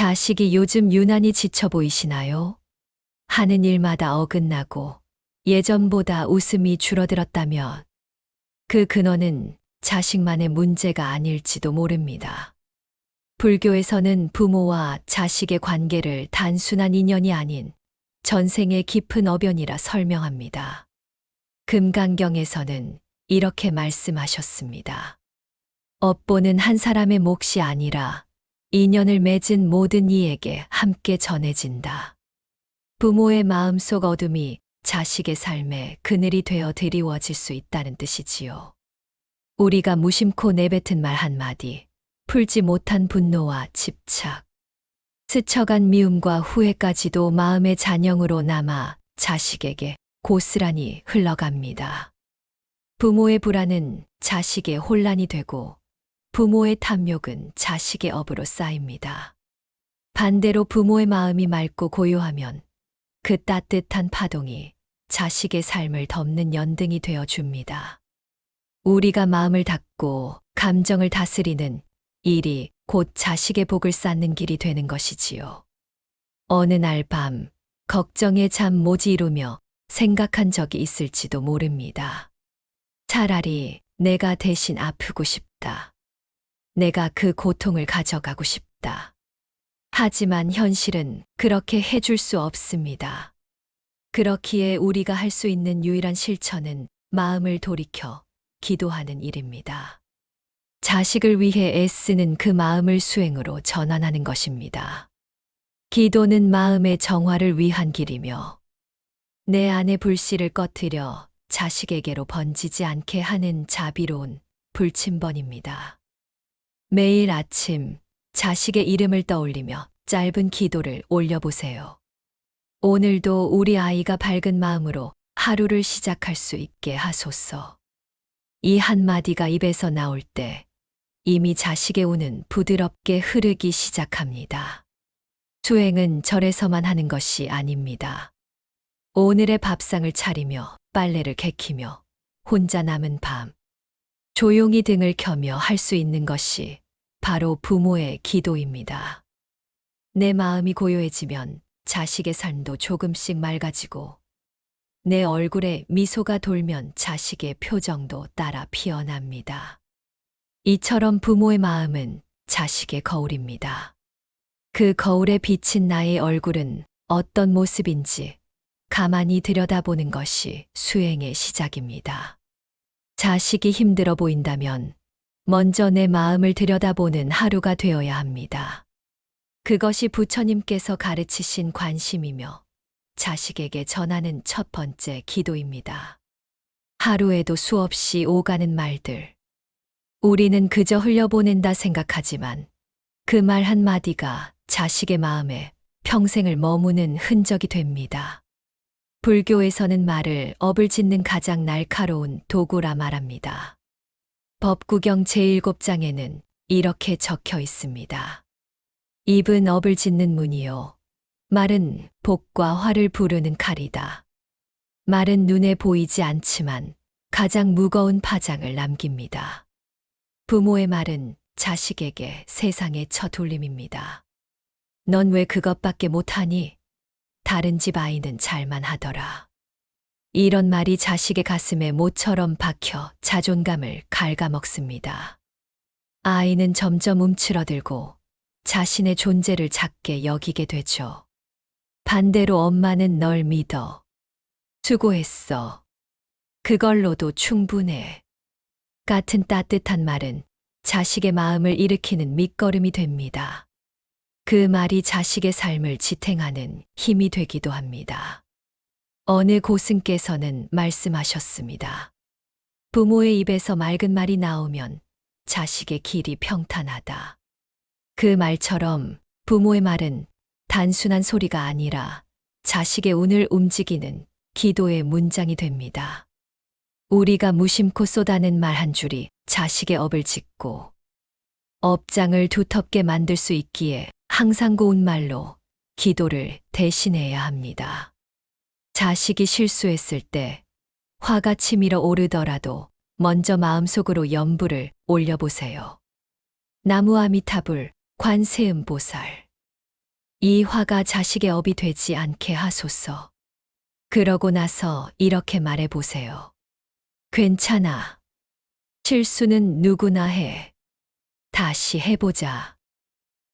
자식이 요즘 유난히 지쳐 보이시나요? 하는 일마다 어긋나고 예전보다 웃음이 줄어들었다면 그 근원은 자식만의 문제가 아닐지도 모릅니다. 불교에서는 부모와 자식의 관계를 단순한 인연이 아닌 전생의 깊은 어변이라 설명합니다. 금강경에서는 이렇게 말씀하셨습니다. 업보는 한 사람의 몫이 아니라 인연을 맺은 모든 이에게 함께 전해진다. 부모의 마음속 어둠이 자식의 삶에 그늘이 되어 드리워질 수 있다는 뜻이지요. 우리가 무심코 내뱉은 말 한마디, 풀지 못한 분노와 집착, 스쳐간 미움과 후회까지도 마음의 잔영으로 남아 자식에게 고스란히 흘러갑니다. 부모의 불안은 자식의 혼란이 되고 부모의 탐욕은 자식의 업으로 쌓입니다. 반대로 부모의 마음이 맑고 고요하면 그 따뜻한 파동이 자식의 삶을 덮는 연등이 되어 줍니다. 우리가 마음을 닫고 감정을 다스리는 일이 곧 자식의 복을 쌓는 길이 되는 것이지요. 어느 날 밤 걱정에 잠 못 이루며 생각한 적이 있을지도 모릅니다. 차라리 내가 대신 아프고 싶다. 내가 그 고통을 가져가고 싶다. 하지만 현실은 그렇게 해줄 수 없습니다. 그렇기에 우리가 할 수 있는 유일한 실천은 마음을 돌이켜 기도하는 일입니다. 자식을 위해 애쓰는 그 마음을 수행으로 전환하는 것입니다. 기도는 마음의 정화를 위한 길이며 내 안의 불씨를 꺼뜨려 자식에게로 번지지 않게 하는 자비로운 불침번입니다. 매일 아침 자식의 이름을 떠올리며 짧은 기도를 올려보세요. 오늘도 우리 아이가 밝은 마음으로 하루를 시작할 수 있게 하소서. 이 한마디가 입에서 나올 때 이미 자식의 운은 부드럽게 흐르기 시작합니다. 수행은 절에서만 하는 것이 아닙니다. 오늘의 밥상을 차리며 빨래를 개키며 혼자 남은 밤 조용히 등을 켜며 할 수 있는 것이 바로 부모의 기도입니다. 내 마음이 고요해지면 자식의 삶도 조금씩 맑아지고 내 얼굴에 미소가 돌면 자식의 표정도 따라 피어납니다. 이처럼 부모의 마음은 자식의 거울입니다. 그 거울에 비친 나의 얼굴은 어떤 모습인지 가만히 들여다보는 것이 수행의 시작입니다. 자식이 힘들어 보인다면 먼저 내 마음을 들여다보는 하루가 되어야 합니다. 그것이 부처님께서 가르치신 관심이며 자식에게 전하는 첫 번째 기도입니다. 하루에도 수없이 오가는 말들. 우리는 그저 흘려보낸다 생각하지만 그 말 한마디가 자식의 마음에 평생을 머무는 흔적이 됩니다. 불교에서는 말을 업을 짓는 가장 날카로운 도구라 말합니다. 법구경 제7장에는 이렇게 적혀 있습니다. 입은 업을 짓는 문이요. 말은 복과 화를 부르는 칼이다. 말은 눈에 보이지 않지만 가장 무거운 파장을 남깁니다. 부모의 말은 자식에게 세상의 첫 울림입니다. 넌 왜 그것밖에 못하니? 다른 집 아이는 잘만 하더라. 이런 말이 자식의 가슴에 모처럼 박혀 자존감을 갉아먹습니다. 아이는 점점 움츠러들고 자신의 존재를 작게 여기게 되죠. 반대로 엄마는 널 믿어. 수고했어. 그걸로도 충분해. 같은 따뜻한 말은 자식의 마음을 일으키는 밑거름이 됩니다. 그 말이 자식의 삶을 지탱하는 힘이 되기도 합니다. 어느 고승께서는 말씀하셨습니다. 부모의 입에서 맑은 말이 나오면 자식의 길이 평탄하다. 그 말처럼 부모의 말은 단순한 소리가 아니라 자식의 운을 움직이는 기도의 문장이 됩니다. 우리가 무심코 쏟아낸 말 한 줄이 자식의 업을 짓고 업장을 두텁게 만들 수 있기에 항상 고운 말로 기도를 대신해야 합니다. 자식이 실수했을 때 화가 치밀어 오르더라도 먼저 마음속으로 염불을 올려보세요. 나무아미타불, 관세음보살. 이 화가 자식의 업이 되지 않게 하소서. 그러고 나서 이렇게 말해보세요. 괜찮아. 실수는 누구나 해. 다시 해보자.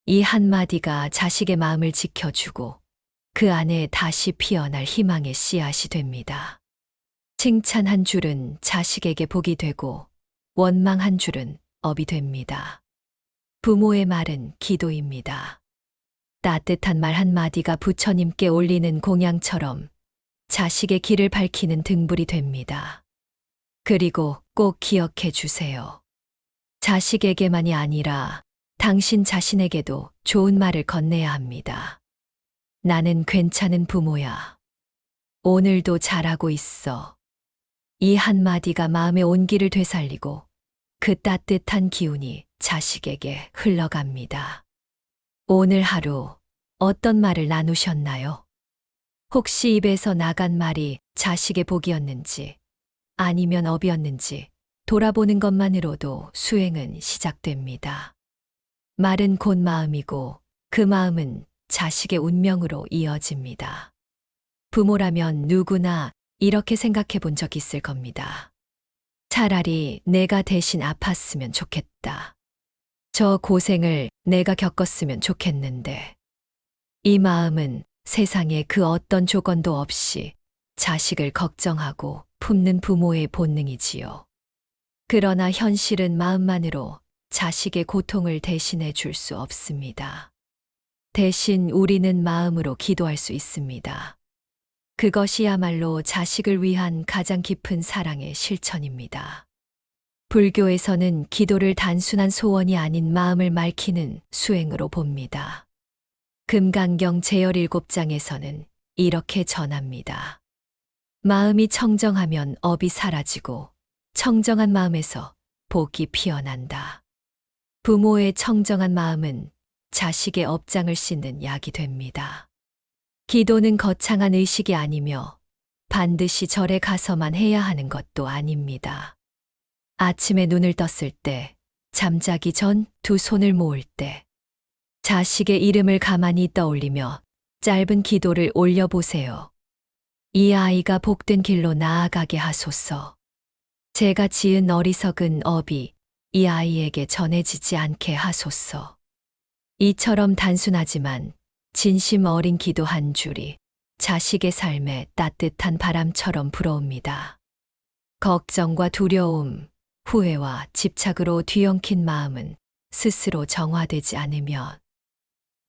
이 한마디가 자식의 마음을 지켜주고 그 안에 다시 피어날 희망의 씨앗이 됩니다. 칭찬 한 줄은 자식에게 복이 되고 원망 한 줄은 업이 됩니다. 부모의 말은 기도입니다. 따뜻한 말 한마디가 부처님께 올리는 공양처럼 자식의 길을 밝히는 등불이 됩니다. 그리고 꼭 기억해 주세요. 자식에게만이 아니라 당신 자신에게도 좋은 말을 건네야 합니다. 나는 괜찮은 부모야. 오늘도 잘하고 있어. 이 한마디가 마음의 온기를 되살리고 그 따뜻한 기운이 자식에게 흘러갑니다. 오늘 하루 어떤 말을 나누셨나요? 혹시 입에서 나간 말이 자식의 복이었는지 아니면 업이었는지 돌아보는 것만으로도 수행은 시작됩니다. 말은 곧 마음이고 그 마음은 자식의 운명으로 이어집니다. 부모라면 누구나 이렇게 생각해 본 적 있을 겁니다. 차라리 내가 대신 아팠으면 좋겠다. 저 고생을 내가 겪었으면 좋겠는데. 이 마음은 세상에 그 어떤 조건도 없이 자식을 걱정하고 품는 부모의 본능이지요. 그러나 현실은 마음만으로 자식의 고통을 대신해 줄 수 없습니다. 대신 우리는 마음으로 기도할 수 있습니다. 그것이야말로 자식을 위한 가장 깊은 사랑의 실천입니다. 불교에서는 기도를 단순한 소원이 아닌 마음을 맑히는 수행으로 봅니다. 금강경 제열 7장에서는 이렇게 전합니다. 마음이 청정하면 업이 사라지고 청정한 마음에서 복이 피어난다. 부모의 청정한 마음은 자식의 업장을 씻는 약이 됩니다. 기도는 거창한 의식이 아니며 반드시 절에 가서만 해야 하는 것도 아닙니다. 아침에 눈을 떴을 때, 잠자기 전 두 손을 모을 때, 자식의 이름을 가만히 떠올리며 짧은 기도를 올려보세요. 이 아이가 복된 길로 나아가게 하소서. 제가 지은 어리석은 업이 이 아이에게 전해지지 않게 하소서. 이처럼 단순하지만 진심 어린 기도 한 줄이 자식의 삶에 따뜻한 바람처럼 불어옵니다. 걱정과 두려움, 후회와 집착으로 뒤엉킨 마음은 스스로 정화되지 않으면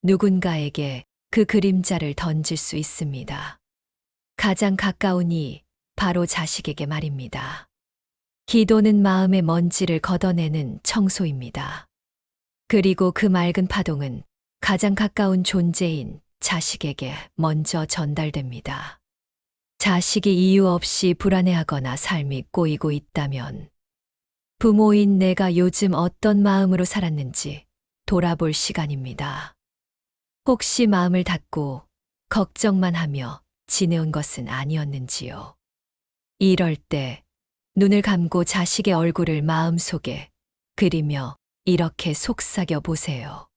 누군가에게 그 그림자를 던질 수 있습니다. 가장 가까우니 바로 자식에게 말입니다. 기도는 마음의 먼지를 걷어내는 청소입니다. 그리고 그 맑은 파동은 가장 가까운 존재인 자식에게 먼저 전달됩니다. 자식이 이유 없이 불안해하거나 삶이 꼬이고 있다면 부모인 내가 요즘 어떤 마음으로 살았는지 돌아볼 시간입니다. 혹시 마음을 닫고 걱정만 하며 지내온 것은 아니었는지요. 이럴 때 눈을 감고 자식의 얼굴을 마음속에 그리며 이렇게 속삭여 보세요.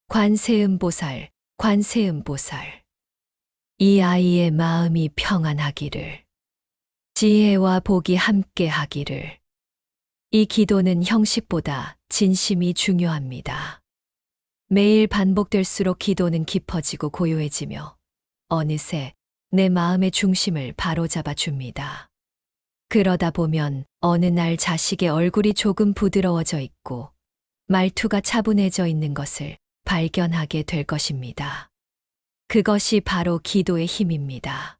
관세음보살, 관세음보살. 이 아이의 마음이 평안하기를, 지혜와 복이 함께 하기를. 이 기도는 형식보다 진심이 중요합니다. 매일 반복될수록 기도는 깊어지고 고요해지며 어느새 내 마음의 중심을 바로잡아 줍니다. 그러다 보면 어느 날 자식의 얼굴이 조금 부드러워져 있고 말투가 차분해져 있는 것을 발견하게 될 것입니다. 그것이 바로 기도의 힘입니다.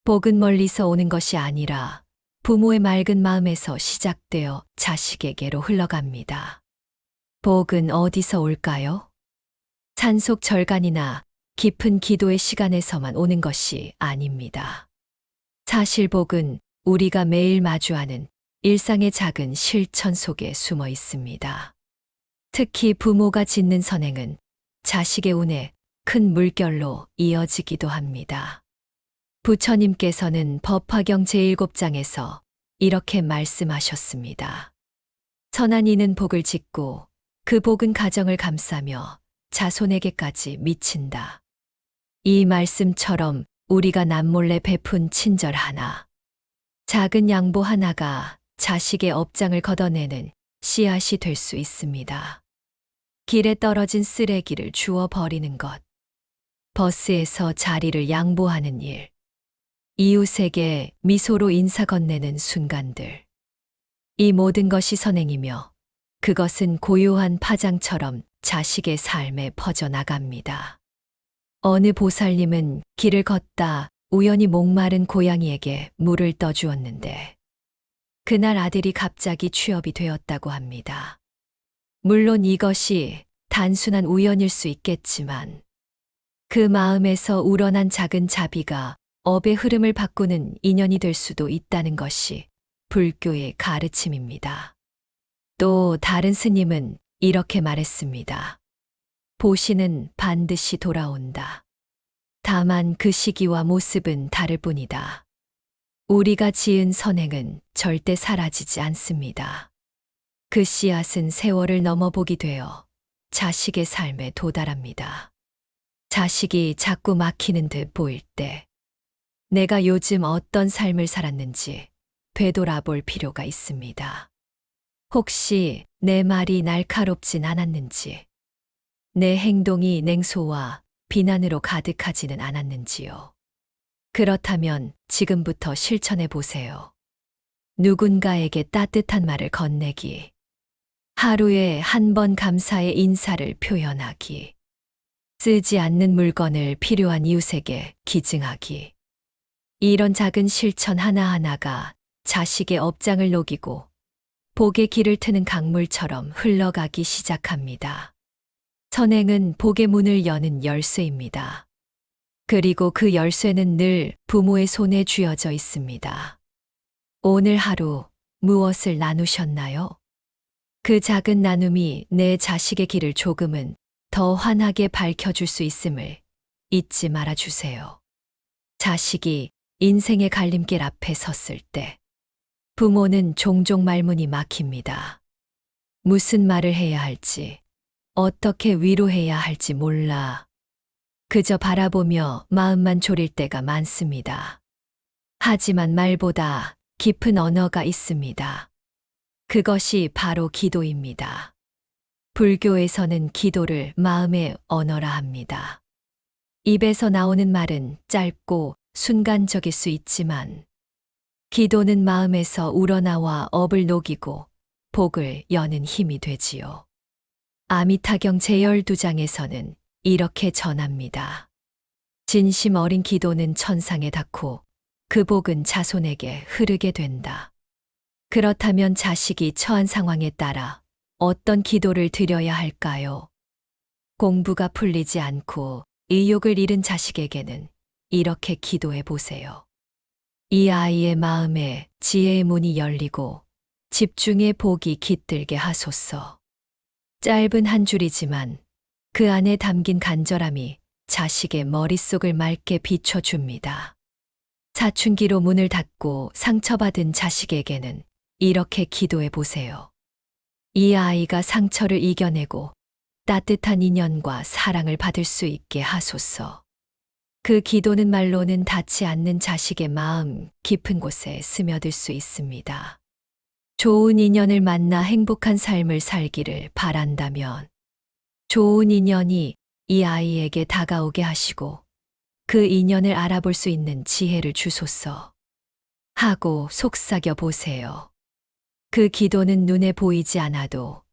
복은 멀리서 오는 것이 아니라 부모의 맑은 마음에서 시작되어 자식에게로 흘러갑니다. 복은 어디서 올까요? 산속 절간이나 깊은 기도의 시간에서만 오는 것이 아닙니다. 사실 복은 우리가 매일 마주하는 일상의 작은 실천 속에 숨어 있습니다. 특히 부모가 짓는 선행은 자식의 운에 큰 물결로 이어지기도 합니다. 부처님께서는 법화경 제7장에서 이렇게 말씀하셨습니다. 선한 이는 복을 짓고 그 복은 가정을 감싸며 자손에게까지 미친다. 이 말씀처럼 우리가 남몰래 베푼 친절 하나, 작은 양보 하나가 자식의 업장을 걷어내는 씨앗이 될 수 있습니다. 길에 떨어진 쓰레기를 주워 버리는 것, 버스에서 자리를 양보하는 일, 이웃에게 미소로 인사 건네는 순간들. 이 모든 것이 선행이며 그것은 고요한 파장처럼 자식의 삶에 퍼져나갑니다. 어느 보살님은 길을 걷다 우연히 목마른 고양이에게 물을 떠주었는데 그날 아들이 갑자기 취업이 되었다고 합니다. 물론 이것이 단순한 우연일 수 있겠지만 그 마음에서 우러난 작은 자비가 업의 흐름을 바꾸는 인연이 될 수도 있다는 것이 불교의 가르침입니다. 또 다른 스님은 이렇게 말했습니다. 보시는 반드시 돌아온다. 다만 그 시기와 모습은 다를 뿐이다. 우리가 지은 선행은 절대 사라지지 않습니다. 그 씨앗은 세월을 넘어보게 되어 자식의 삶에 도달합니다. 자식이 자꾸 막히는 듯 보일 때 내가 요즘 어떤 삶을 살았는지 되돌아볼 필요가 있습니다. 혹시 내 말이 날카롭진 않았는지, 내 행동이 냉소와 비난으로 가득하지는 않았는지요. 그렇다면 지금부터 실천해 보세요. 누군가에게 따뜻한 말을 건네기, 하루에 한 번 감사의 인사를 표현하기, 쓰지 않는 물건을 필요한 이웃에게 기증하기. 이런 작은 실천 하나하나가 자식의 업장을 녹이고 복의 길을 트는 강물처럼 흘러가기 시작합니다. 선행은 복의 문을 여는 열쇠입니다. 그리고 그 열쇠는 늘 부모의 손에 쥐어져 있습니다. 오늘 하루 무엇을 나누셨나요? 그 작은 나눔이 내 자식의 길을 조금은 더 환하게 밝혀줄 수 있음을 잊지 말아주세요. 자식이 인생의 갈림길 앞에 섰을 때 부모는 종종 말문이 막힙니다. 무슨 말을 해야 할지, 어떻게 위로해야 할지 몰라. 그저 바라보며 마음만 졸일 때가 많습니다. 하지만 말보다 깊은 언어가 있습니다. 그것이 바로 기도입니다. 불교에서는 기도를 마음의 언어라 합니다. 입에서 나오는 말은 짧고 순간적일 수 있지만 기도는 마음에서 우러나와 업을 녹이고 복을 여는 힘이 되지요. 아미타경 제12장에서는 이렇게 전합니다. 진심 어린 기도는 천상에 닿고 그 복은 자손에게 흐르게 된다. 그렇다면 자식이 처한 상황에 따라 어떤 기도를 드려야 할까요? 공부가 풀리지 않고 의욕을 잃은 자식에게는 이렇게 기도해 보세요. 이 아이의 마음에 지혜의 문이 열리고 집중의 복이 깃들게 하소서. 짧은 한 줄이지만 그 안에 담긴 간절함이 자식의 머릿속을 맑게 비춰줍니다. 사춘기로 문을 닫고 상처받은 자식에게는 이렇게 기도해 보세요. 이 아이가 상처를 이겨내고 따뜻한 인연과 사랑을 받을 수 있게 하소서. 그 기도는 말로는 닿지 않는 자식의 마음 깊은 곳에 스며들 수 있습니다. 좋은 인연을 만나 행복한 삶을 살기를 바란다면 좋은 인연이 이 아이에게 다가오게 하시고 그 인연을 알아볼 수 있는 지혜를 주소서 하고 속삭여 보세요. 그 기도는 눈에 보이지 않아도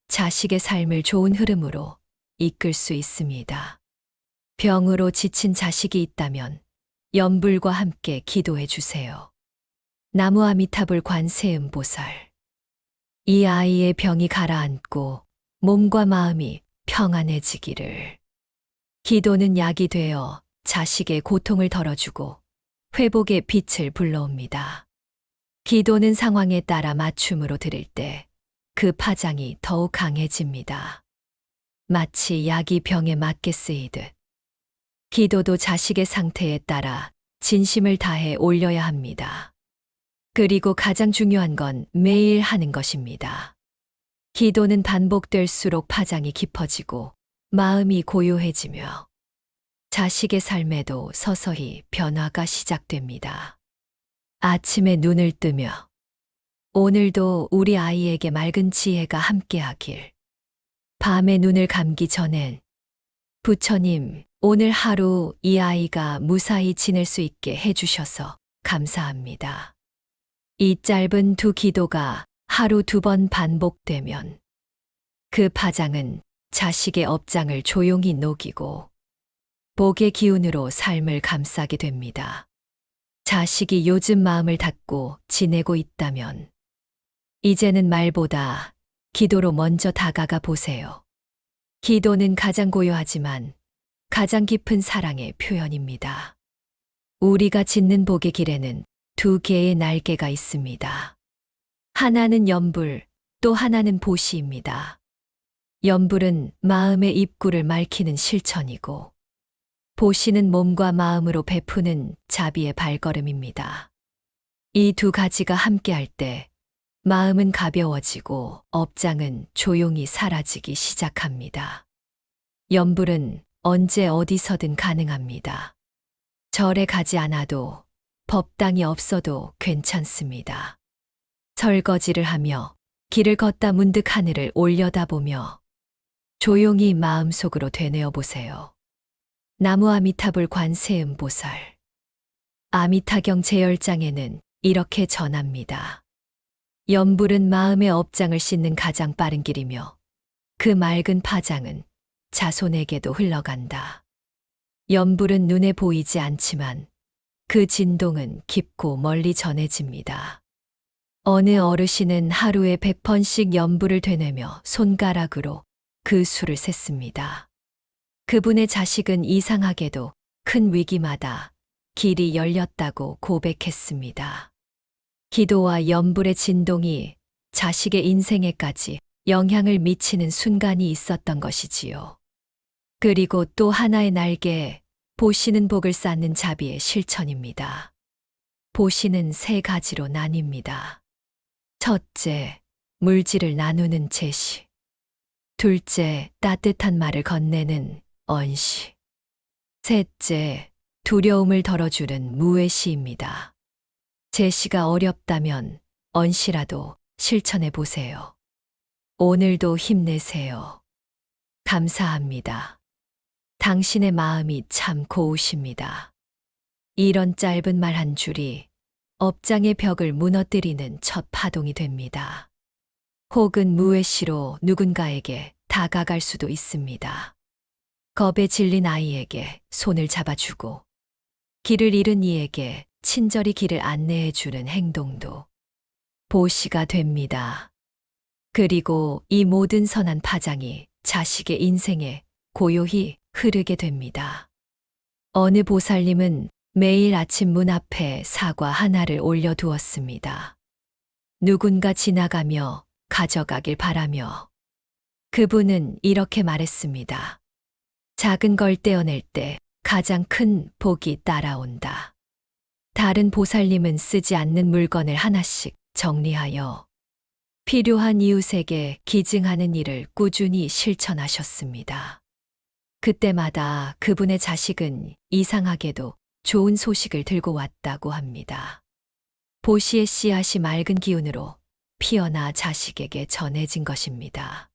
자식의 삶을 좋은 흐름으로 이끌 수 있습니다. 병으로 지친 자식이 있다면 연불과 함께 기도해 주세요. 나무 아미타불 관세음 보살. 이 아이의 병이 가라앉고 몸과 마음이 평안해지기를. 기도는 약이 되어 자식의 고통을 덜어주고 회복의 빛을 불러옵니다. 기도는 상황에 따라 맞춤으로 드릴 때 그 파장이 더욱 강해집니다. 마치 약이 병에 맞게 쓰이듯 기도도 자식의 상태에 따라 진심을 다해 올려야 합니다. 그리고 가장 중요한 건 매일 하는 것입니다. 기도는 반복될수록 파장이 깊어지고 마음이 고요해지며 자식의 삶에도 서서히 변화가 시작됩니다. 아침에 눈을 뜨며 오늘도 우리 아이에게 맑은 지혜가 함께하길. 밤에 눈을 감기 전엔 부처님, 오늘 하루 이 아이가 무사히 지낼 수 있게 해주셔서 감사합니다. 이 짧은 두 기도가 하루 2번 반복되면 그 파장은 자식의 업장을 조용히 녹이고 복의 기운으로 삶을 감싸게 됩니다. 자식이 요즘 마음을 닫고 지내고 있다면 이제는 말보다 기도로 먼저 다가가 보세요. 기도는 가장 고요하지만 가장 깊은 사랑의 표현입니다. 우리가 짓는 복의 길에는 2개의 날개가 있습니다. 하나는 염불, 또 하나는 보시입니다. 염불은 마음의 입구를 맑히는 실천이고, 보시는 몸과 마음으로 베푸는 자비의 발걸음입니다. 이 2가지가 함께할 때 마음은 가벼워지고 업장은 조용히 사라지기 시작합니다. 염불은 언제 어디서든 가능합니다. 절에 가지 않아도 법당이 없어도 괜찮습니다. 설거지를 하며 길을 걷다 문득 하늘을 올려다보며 조용히 마음속으로 되뇌어 보세요. 나무 아미타불 관세음 보살. 아미타경 제10장에는 이렇게 전합니다. 염불은 마음의 업장을 씻는 가장 빠른 길이며 그 맑은 파장은 자손에게도 흘러간다. 염불은 눈에 보이지 않지만 그 진동은 깊고 멀리 전해집니다. 어느 어르신은 하루에 100번씩 염불을 되뇌며 손가락으로 그 수를 셌습니다. 그분의 자식은 이상하게도 큰 위기마다 길이 열렸다고 고백했습니다. 기도와 염불의 진동이 자식의 인생에까지 영향을 미치는 순간이 있었던 것이지요. 그리고 또 하나의 날개, 보시는 복을 쌓는 자비의 실천입니다. 보시는 3가지로 나뉩니다. 첫째, 물질을 나누는 제시. 둘째, 따뜻한 말을 건네는 언시. 셋째, 두려움을 덜어주는 무외시입니다. 제시가 어렵다면 언시라도 실천해 보세요. 오늘도 힘내세요. 감사합니다. 당신의 마음이 참 고우십니다. 이런 짧은 말 한 줄이 업장의 벽을 무너뜨리는 첫 파동이 됩니다. 혹은 무외시로 누군가에게 다가갈 수도 있습니다. 겁에 질린 아이에게 손을 잡아주고 길을 잃은 이에게 친절히 길을 안내해주는 행동도 보시가 됩니다. 그리고 이 모든 선한 파장이 자식의 인생에 고요히 흐르게 됩니다. 어느 보살님은 매일 아침 문 앞에 사과 하나를 올려두었습니다. 누군가 지나가며 가져가길 바라며 그분은 이렇게 말했습니다. 작은 걸 떼어낼 때 가장 큰 복이 따라온다. 다른 보살님은 쓰지 않는 물건을 하나씩 정리하여 필요한 이웃에게 기증하는 일을 꾸준히 실천하셨습니다. 그때마다 그분의 자식은 이상하게도 좋은 소식을 들고 왔다고 합니다. 보시의 씨앗이 맑은 기운으로 피어나 자식에게 전해진 것입니다.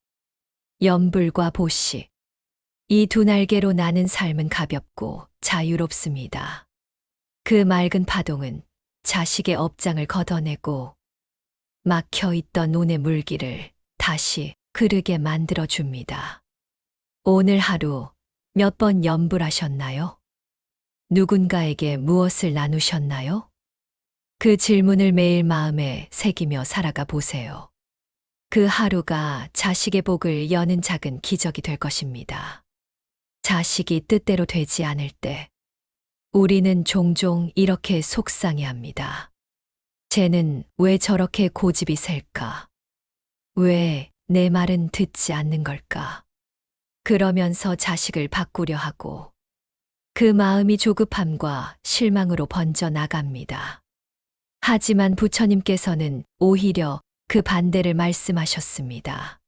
염불과 보시. 이 2 날개로 나는 삶은 가볍고 자유롭습니다. 그 맑은 파동은 자식의 업장을 걷어내고 막혀있던 눈의 물기를 다시 흐르게 만들어줍니다. 오늘 하루 몇 번 염불하셨나요? 누군가에게 무엇을 나누셨나요? 그 질문을 매일 마음에 새기며 살아가 보세요. 그 하루가 자식의 복을 여는 작은 기적이 될 것입니다. 자식이 뜻대로 되지 않을 때 우리는 종종 이렇게 속상해합니다. 쟤는 왜 저렇게 고집이 셀까? 왜 내 말은 듣지 않는 걸까? 그러면서 자식을 바꾸려 하고 그 마음이 조급함과 실망으로 번져 나갑니다. 하지만 부처님께서는 오히려 그 반대를 말씀하셨습니다.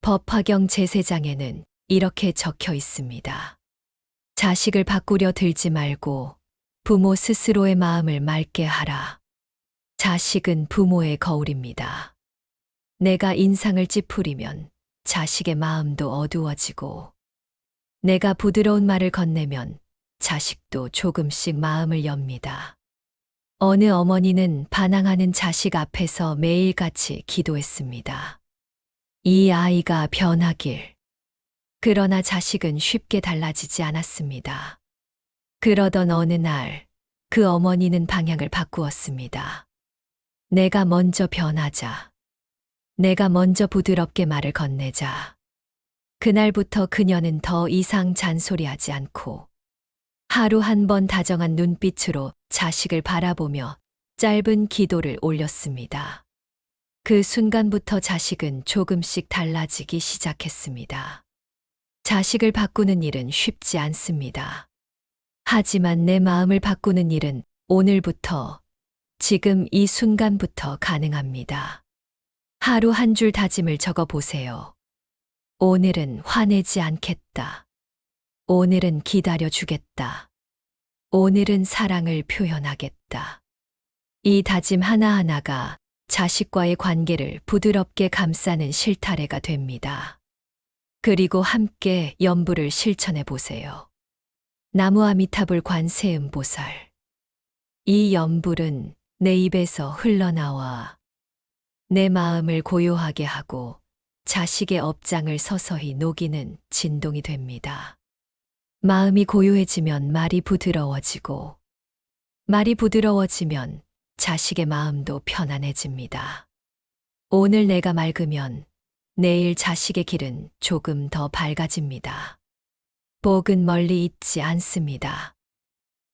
법화경 제3장에는 이렇게 적혀 있습니다. 자식을 바꾸려 들지 말고 부모 스스로의 마음을 맑게 하라. 자식은 부모의 거울입니다. 내가 인상을 찌푸리면 자식의 마음도 어두워지고, 내가 부드러운 말을 건네면 자식도 조금씩 마음을 엽니다. 어느 어머니는 반항하는 자식 앞에서 매일같이 기도했습니다. 이 아이가 변하길. 그러나 자식은 쉽게 달라지지 않았습니다. 그러던 어느 날, 그 어머니는 방향을 바꾸었습니다. 내가 먼저 변하자. 내가 먼저 부드럽게 말을 건네자. 그날부터 그녀는 더 이상 잔소리하지 않고 하루 한 번 다정한 눈빛으로 자식을 바라보며 짧은 기도를 올렸습니다. 그 순간부터 자식은 조금씩 달라지기 시작했습니다. 자식을 바꾸는 일은 쉽지 않습니다. 하지만 내 마음을 바꾸는 일은 오늘부터, 지금 이 순간부터 가능합니다. 하루 한 줄 다짐을 적어 보세요. 오늘은 화내지 않겠다. 오늘은 기다려주겠다. 오늘은 사랑을 표현하겠다. 이 다짐 하나하나가 자식과의 관계를 부드럽게 감싸는 실타래가 됩니다. 그리고 함께 연부를 실천해 보세요. 나무아미타불 관세음보살. 이 연불은 내 입에서 흘러나와 내 마음을 고요하게 하고 자식의 업장을 서서히 녹이는 진동이 됩니다. 마음이 고요해지면 말이 부드러워지고, 말이 부드러워지면 자식의 마음도 편안해집니다. 오늘 내가 맑으면 내일 자식의 길은 조금 더 밝아집니다. 복은 멀리 있지 않습니다.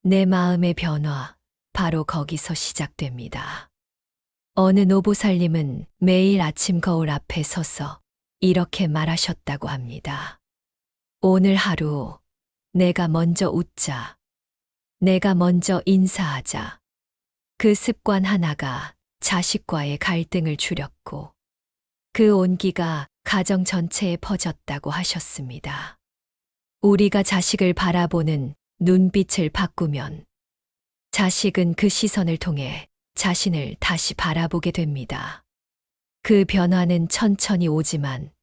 내 마음의 변화, 바로 거기서 시작됩니다. 어느 노보살님은 매일 아침 거울 앞에 서서 이렇게 말하셨다고 합니다. 오늘 하루 내가 먼저 웃자. 내가 먼저 인사하자. 그 습관 하나가 자식과의 갈등을 줄였고, 그 온기가 가정 전체에 퍼졌다고 하셨습니다. 우리가 자식을 바라보는 눈빛을 바꾸면 자식은 그 시선을 통해 자신을 다시 바라보게 됩니다. 그 변화는 천천히 오지만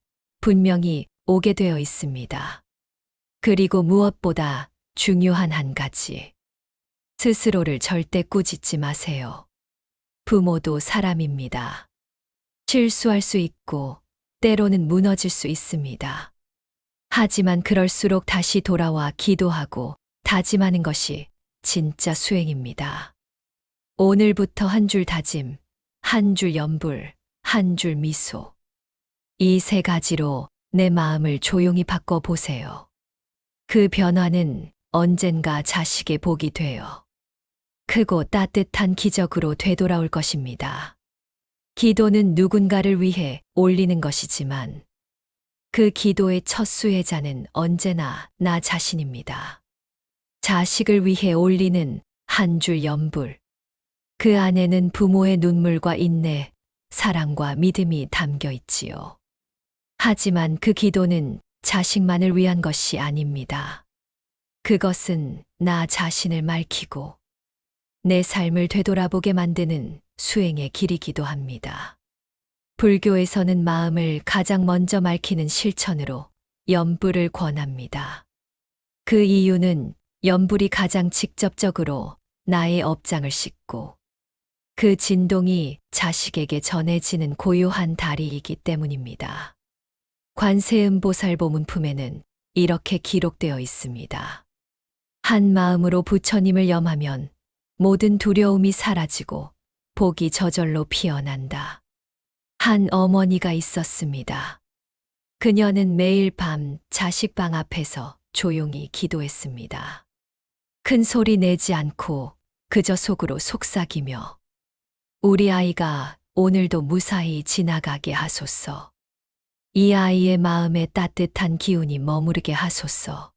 분명히 오게 되어 있습니다. 그리고 무엇보다 중요한 한 가지. 스스로를 절대 꾸짖지 마세요. 부모도 사람입니다. 실수할 수 있고 때로는 무너질 수 있습니다. 하지만 그럴수록 다시 돌아와 기도하고 다짐하는 것이 진짜 수행입니다. 오늘부터 한 줄 다짐, 한 줄 연불, 한 줄 미소. 이 세 가지로 내 마음을 조용히 바꿔보세요. 그 변화는 언젠가 자식의 복이 되어 크고 따뜻한 기적으로 되돌아올 것입니다. 기도는 누군가를 위해 올리는 것이지만 그 기도의 첫 수혜자는 언제나 나 자신입니다. 자식을 위해 올리는 한 줄 연불. 그 안에는 부모의 눈물과 인내, 사랑과 믿음이 담겨 있지요. 하지만 그 기도는 자식만을 위한 것이 아닙니다. 그것은 나 자신을 맑히고 내 삶을 되돌아보게 만드는 수행의 길이기도 합니다. 불교에서는 마음을 가장 먼저 맑히는 실천으로 연불을 권합니다. 그 이유는 연불이 가장 직접적으로 나의 업장을 씻고 그 진동이 자식에게 전해지는 고요한 다리이기 때문입니다. 관세음보살보 문품에는 이렇게 기록되어 있습니다. 한 마음으로 부처님을 염하면 모든 두려움이 사라지고 복이 저절로 피어난다. 한 어머니가 있었습니다. 그녀는 매일 밤 자식 방 앞에서 조용히 기도했습니다. 큰 소리 내지 않고 그저 속으로 속삭이며 우리 아이가 오늘도 무사히 지나가게 하소서. 이 아이의 마음에 따뜻한 기운이 머무르게 하소서.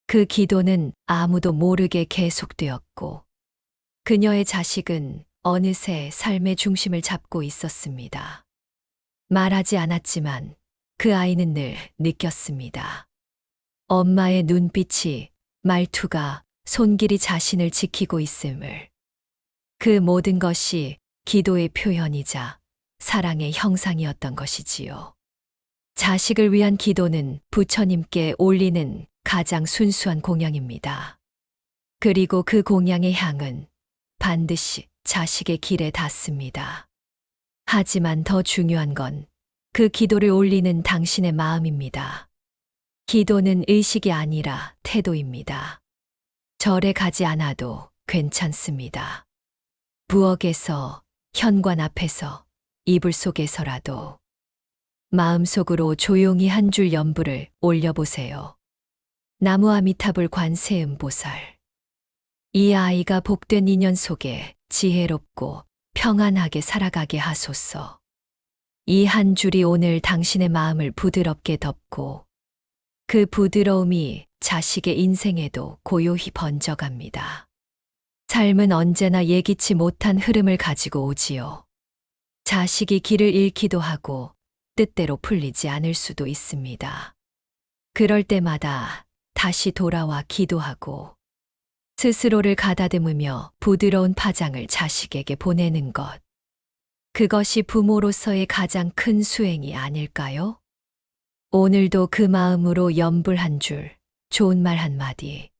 그 기도는 아무도 모르게 계속되었고 그녀의 자식은 어느새 삶의 중심을 잡고 있었습니다. 말하지 않았지만 그 아이는 늘 느꼈습니다. 엄마의 눈빛이, 말투가 손길이 자신을 지키고 있음을. 그 모든 것이 기도의 표현이자 사랑의 형상이었던 것이지요. 자식을 위한 기도는 부처님께 올리는 가장 순수한 공양입니다. 그리고 그 공양의 향은 반드시 자식의 길에 닿습니다. 하지만 더 중요한 건 그 기도를 올리는 당신의 마음입니다. 기도는 의식이 아니라 태도입니다. 절에 가지 않아도 괜찮습니다. 부엌에서, 현관 앞에서, 이불 속에서라도 마음속으로 조용히 한 줄 연부를 올려보세요. 나무아미타불 관세음보살. 이 아이가 복된 인연 속에 지혜롭고 평안하게 살아가게 하소서. 이 한 줄이 오늘 당신의 마음을 부드럽게 덮고 그 부드러움이 자식의 인생에도 고요히 번져갑니다. 삶은 언제나 예기치 못한 흐름을 가지고 오지요. 자식이 길을 잃기도 하고 뜻대로 풀리지 않을 수도 있습니다. 그럴 때마다 다시 돌아와 기도하고 스스로를 가다듬으며 부드러운 파장을 자식에게 보내는 것. 그것이 부모로서의 가장 큰 수행이 아닐까요? 오늘도 그 마음으로 연불 한 줄, 좋은 말 한마디,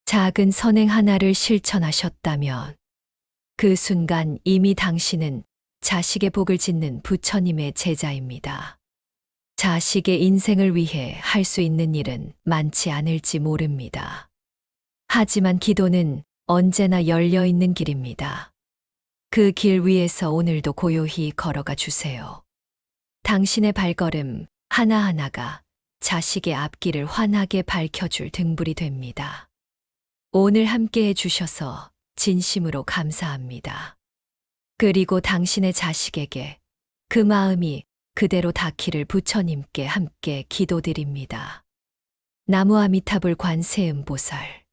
작은 선행 하나를 실천하셨다면 그 순간 이미 당신은 자식의 복을 짓는 부처님의 제자입니다. 자식의 인생을 위해 할 수 있는 일은 많지 않을지 모릅니다. 하지만 기도는 언제나 열려 있는 길입니다. 그 길 위에서 오늘도 고요히 걸어가 주세요. 당신의 발걸음 하나하나가 자식의 앞길을 환하게 밝혀줄 등불이 됩니다. 오늘 함께 해주셔서 진심으로 감사합니다. 그리고 당신의 자식에게 그 마음이 그대로 닿기를 부처님께 함께 기도드립니다. 나무아미타불 관세음보살.